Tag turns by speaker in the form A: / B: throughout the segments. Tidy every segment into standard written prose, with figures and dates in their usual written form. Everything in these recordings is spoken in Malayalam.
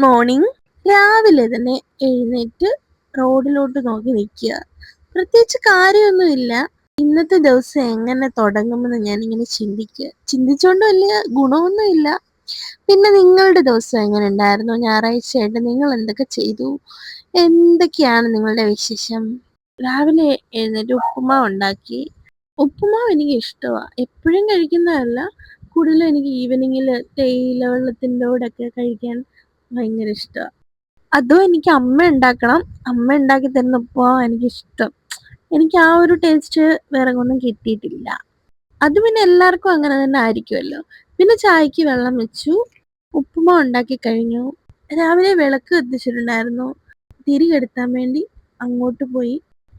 A: മോർണിംഗ്. രാവിലെ തന്നെ എഴുന്നേറ്റ് റോഡിലോട്ട് നോക്കി നിൽക്കുക. പ്രത്യേകിച്ച് കാര്യമൊന്നുമില്ല. ഇന്നത്തെ ദിവസം എങ്ങനെ തുടങ്ങുമെന്ന് ഞാനിങ്ങനെ ചിന്തിക്കുക. ചിന്തിച്ചുകൊണ്ട് വലിയ ഗുണമൊന്നുമില്ല. പിന്നെ നിങ്ങളുടെ ദിവസം എങ്ങനെ ഉണ്ടായിരുന്നു? ഞായറാഴ്ചയായിട്ട് നിങ്ങൾ എന്തൊക്കെ ചെയ്തു? എന്തൊക്കെയാണ് നിങ്ങളുടെ വിശേഷം? രാവിലെ എഴുന്നേറ്റ് ഉപ്പുമാവ് ഉണ്ടാക്കി. ഉപ്പുമാവ് എനിക്ക് ഇഷ്ടമാണ്. എപ്പോഴും കഴിക്കുന്നതല്ല, കൂടുതലും എനിക്ക് ഈവനിങ്ങിൽ തേയില വെള്ളത്തിൻ്റെ കൂടെയൊക്കെ കഴിക്കാൻ ഭയങ്കര ഇഷ്ടമാണ്. അതും എനിക്ക് അമ്മ ഉണ്ടാക്കണം. അമ്മ ഉണ്ടാക്കി തരുന്ന ഉപ്പുമാവ് എനിക്കിഷ്ടം. എനിക്ക് ആ ഒരു ടേസ്റ്റ് വേറെ ഒന്നും കിട്ടിയിട്ടില്ല. അത് പിന്നെ എല്ലാവർക്കും അങ്ങനെ തന്നെ ആയിരിക്കുമല്ലോ. പിന്നെ ചായക്ക് വെള്ളം വെച്ചു, ഉപ്പുമാവ് ഉണ്ടാക്കി കഴിഞ്ഞു. രാവിലെ വിളക്ക് കത്തിച്ചിട്ടുണ്ടായിരുന്നു. തിരി കെടുത്താൻ വേണ്ടി അങ്ങോട്ട് പോയി.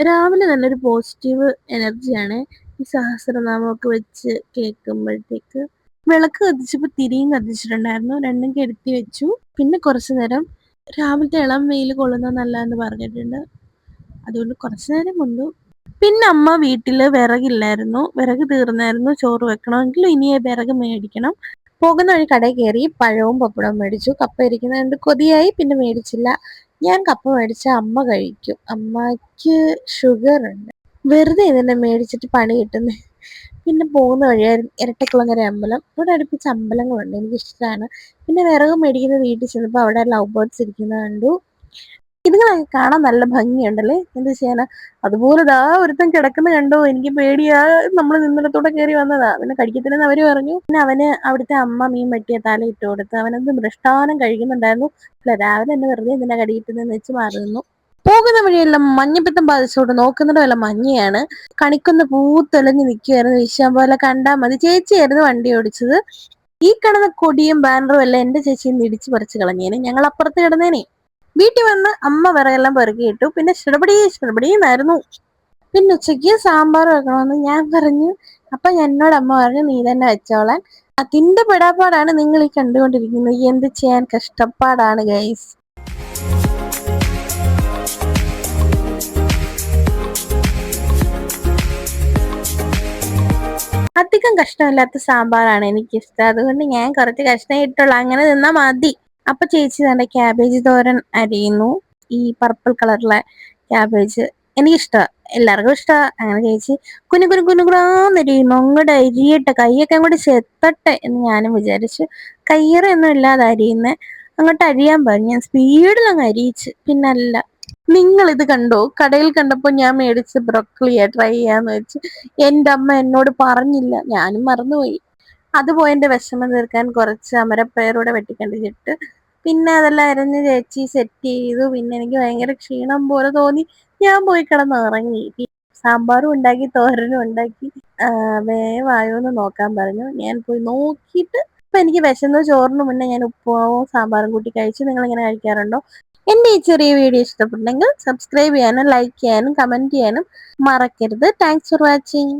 A: രാവിലെ നല്ലൊരു പോസിറ്റീവ് എനർജിയാണ് ഈ സഹസ്രനാമമൊക്കെ വെച്ച് കേൾക്കുമ്പോഴത്തേക്ക്. വിളക്ക് കത്തിച്ചപ്പോൾ തിരിയും കത്തിച്ചിട്ടുണ്ടായിരുന്നു. രണ്ടും കെടുത്തി വെച്ചു. പിന്നെ കുറച്ചു നേരം രാവിലത്തെ ഇളം വെയിൽ കൊള്ളുന്നത് നല്ലതെന്ന് പറഞ്ഞിട്ടുണ്ട്. അതുകൊണ്ട് കുറച്ചു നേരം കൊണ്ടു. പിന്നെ അമ്മ വീട്ടിൽ വിറകില്ലായിരുന്നു, വിറക് തീർന്നായിരുന്നു. ചോറ് വെക്കണമെങ്കിൽ ഇനി വിറക് മേടിക്കണം. പോകുന്ന വഴി കടയിൽ കയറി പഴവും പപ്പടവും മേടിച്ചു. കപ്പ ഇരിക്കുന്നത് കണ്ട് കൊതിയായി, പിന്നെ മേടിച്ചില്ല. ഞാൻ കപ്പ മേടിച്ച അമ്മ കഴിക്കും. അമ്മയ്ക്ക് ഷുഗർ ഉണ്ട്. വെറുതെ ഇതിനെ മേടിച്ചിട്ട് പണി കിട്ടുന്നത്. പിന്നെ പോകുന്ന വഴിയായിരുന്നു ഇരട്ടക്കുളങ്ങര അമ്പലം. ഇവിടെ അടുപ്പിച്ച് അമ്പലങ്ങളുണ്ട്, എനിക്കിഷ്ടമാണ്. പിന്നെ വിറക് മേടിക്കുന്ന വീട്ടിൽ ചെന്നപ്പോൾ അവിടെ ലവ് ബേർഡ്സ് ഇരിക്കുന്നത് കണ്ടു. ഇതുങ്ങളൊക്കെ കാണാൻ നല്ല ഭംഗിയുണ്ടല്ലേ, എന്ത് ചെയ്യാനാ. അതുപോലെ ദാ ഒരുത്തൻ കിടക്കുന്ന കണ്ടോ, എനിക്ക് പേടിയാ. നമ്മൾ നിന്നിടത്തൂടെ കയറി വന്നതാ. പിന്നെ കടിക്കത്തില്ലെന്ന് അവര് പറഞ്ഞു. പിന്നെ അവന് അവിടുത്തെ അമ്മ മീൻ വെട്ടിയ തല ഇട്ട് കൊടുത്ത്. അവനത് മൃഷ്ടാനം കഴിക്കുന്നുണ്ടായിരുന്നു. അല്ല, രാവിലെ എന്നെ വെറുതെ എന്തിനാ കടിയിട്ടുന്നതെന്ന് വെച്ച് മാറി നിന്നു. പോകുന്ന വഴിയെല്ലാം മഞ്ഞപ്പിത്തം ബാധിച്ചോണ്ട് നോക്കുന്നിടമെല്ലാം മഞ്ഞയാണ്. കണിക്കൊന്ന് പൂത്തെളിഞ്ഞ് നിൽക്കുമായിരുന്നു. വിഷയം പോലെ കണ്ടാൽ മതി. ചേച്ചിയായിരുന്നു വണ്ടി ഓടിച്ചത്. ഈ കിടന്ന കൊടിയും ബാനറും എല്ലാം എന്റെ ചേച്ചിയും ഇടിച്ചു പറിച്ച് കളഞ്ഞേനെ. ഞങ്ങൾ അപ്പുറത്ത് കിടന്നേനെ. വീട്ടിൽ വന്ന് അമ്മ വിറകെല്ലാം പെറുക്കിയിട്ടു. പിന്നെ ഷെടപടീന്നായിരുന്നു. പിന്നെ ഉച്ചയ്ക്ക് സാമ്പാർ വെക്കണമെന്ന് ഞാൻ പറഞ്ഞു. അപ്പൊ എന്നോട് അമ്മ പറഞ്ഞു, നീ തന്നെ വെച്ചോളാൻ. അതിന്റെ പെടാപ്പാടാണ് നിങ്ങൾ ഈ കണ്ടുകൊണ്ടിരിക്കുന്നത്. എന്ത് ചെയ്യാൻ, കഷ്ടപ്പാടാണ് ഗൈസ്. അധികം കഷ്ണമില്ലാത്ത സാമ്പാറാണ് എനിക്കിഷ്ടം. അതുകൊണ്ട് ഞാൻ കുറച്ച് കഷ്ണം ഇട്ടുള്ളൂ. അങ്ങനെ നിന്നാ മതി. അപ്പൊ ചേച്ചി തന്നെ ക്യാബേജ് തോരൻ അരിയുന്നു. ഈ പർപ്പിൾ കളറിലെ ക്യാബേജ് എനിക്കിഷ്ടമാണ്, എല്ലാവർക്കും ഇഷ്ടമാണ്. അങ്ങനെ ചേച്ചി കുനു കുനു കുനുകുറാന്നരിയുന്നു. അങ്ങോട്ട് അരിയട്ടെ, കൈയൊക്കെ അങ്ങോട്ട് ചെത്തട്ടെ എന്ന് ഞാനും വിചാരിച്ചു. കയ്യറൊന്നും ഇല്ലാതെ അരിയുന്നേ. അങ്ങോട്ട് അരിയാൻ പറഞ്ഞു. ഞാൻ സ്പീഡിൽ അങ്ങ് അരിയിച്ച്. പിന്നല്ല, നിങ്ങൾ ഇത് കണ്ടോ? കടയിൽ കണ്ടപ്പോൾ ഞാൻ മേടിച്ച് ബ്രോക്കലിയാ ട്രൈ ചെയ്യാന്ന് വെച്ച്. എൻ്റെ അമ്മ എന്നോട് പറഞ്ഞില്ല, ഞാനും മറന്നുപോയി. അത് പോയതിന്റെ വിഷമം തീർക്കാൻ കുറച്ച് അമരപ്പയറൂടെ വെട്ടിക്കണ്ടിച്ചിട്ട് പിന്നെ അതെല്ലാം അരഞ്ഞ് ചേച്ചി സെറ്റ് ചെയ്തു. പിന്നെ എനിക്ക് ഭയങ്കര ക്ഷീണം പോലെ തോന്നി. ഞാൻ പോയി കിടന്നുറങ്ങി. സാമ്പാറും ഉണ്ടാക്കി, തോരനും ഉണ്ടാക്കി. വേവായോന്ന് നോക്കാൻ പറഞ്ഞു. ഞാൻ പോയി നോക്കിയിട്ട് ഇപ്പൊ എനിക്ക് വിശന്നു. ചോറിന് മുന്നേ ഞാൻ ഉപ്പുമാവും സാമ്പാറും കൂട്ടി കഴിച്ചു. നിങ്ങൾ ഇങ്ങനെ കഴിക്കാറുണ്ടോ? എന്റെ ഈ ചെറിയ വീഡിയോ ഇഷ്ടപ്പെട്ടെങ്കിൽ സബ്സ്ക്രൈബ് ചെയ്യാനും ലൈക്ക് ചെയ്യാനും കമന്റ് ചെയ്യാനും മറക്കരുത്. Thanks for watching.